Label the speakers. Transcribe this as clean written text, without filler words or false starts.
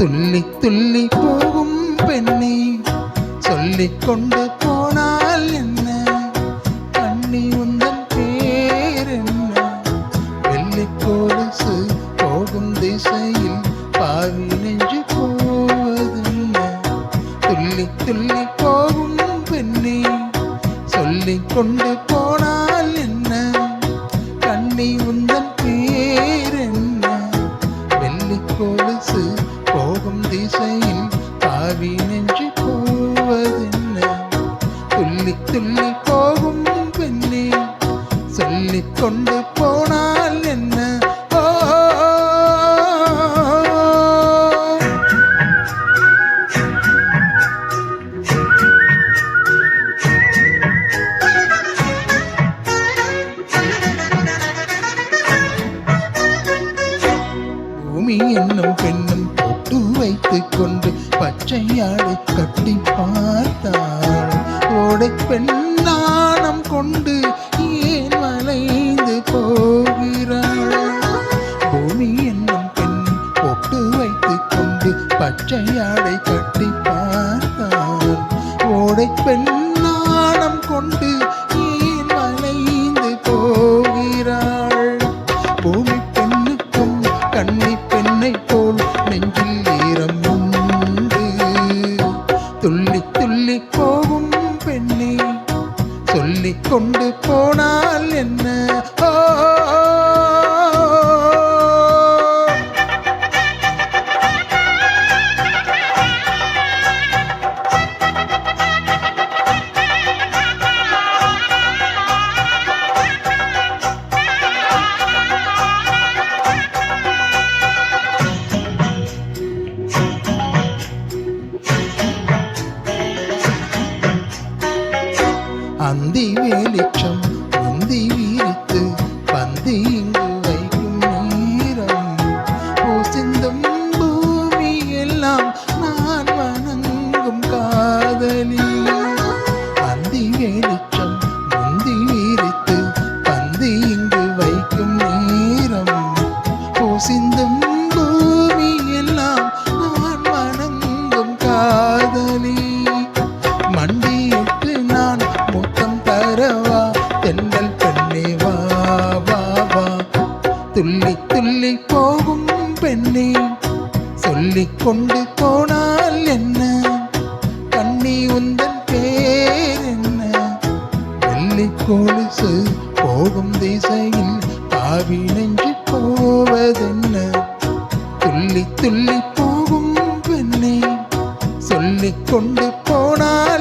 Speaker 1: துள்ளி துள்ளி போகும் பெண்ணே சொல்லிக் கொண்டு போனால் என்ன கண்ணி உந்தன் பேர் என்ன வெள்ளி கொலுசு போகும் திசையில் பாவி நெஞ்சு போவதென்ன துள்ளி துள்ளி போகும் பெண்ணே சொல்லிக் கொண்டு போனால் என்ன கண்ணி உந்தன் பேர் என்ன வெள்ளி கொலுசு போகும் திசையில் பாவி நெஞ்சு போவதென்ன துள்ளி துள்ளி போகும் பெண்ணே சொல்லிக் கொண்டு போனால் என்ன பூமி என்னும் பெண்ணும் பொட்டு வைத்துக் கொண்டு பச்சையாடை கட்டி பார்த்தாள் ஓடை பெண்ணானம் கொண்டு ஏன் வளைந்து போகிறாள் பூமி என்னும் பெண் பொட்டு வைத்துக் கொண்டு பச்சையாடை கட்டி பார்த்தாள் ஓடை பெண்ணானம் கொண்டு ஏன் வளைந்து போகிறாள் பூமி பெண்ணுக்கும் கண்ணி பெண்ணை போல் நெஞ்சில் ஈரம் உண்டு துள்ளி துள்ளி போகும் பெண்ணே சொல்லிக் கொண்டு போனால் என்ன அந்தி வெளிச்சம் முந்தி வீரித்து பந்தி இங்கு வைக்கும் நேரம் பூசிந்தும் பூமி எல்லாம் நான் வணங்கும் காதலி அந்தி வெளிச்சம் முந்தி வீரித்து பந்தி இங்கு வைக்கும் நேரம் பூசிந்தும் பூமி எல்லாம் நான் வணங்கும் காதலி மண்டியிட்டு நான் முத்தம் தரவா தென்னல் பெண்ணே வா வா வா துள்ளி துள்ளி போகும் பெண்ணே சொல்லிக் கொண்டு போனால் என்ன கண்ணி உந்தன் பேர் என்ன வெள்ளி கொலுசு போகும் திசையில் பாவி நெஞ்சு போவதென்ன துள்ளி துள்ளி போகும் பெண்ணே சொல்லிக் கொண்டு போனால்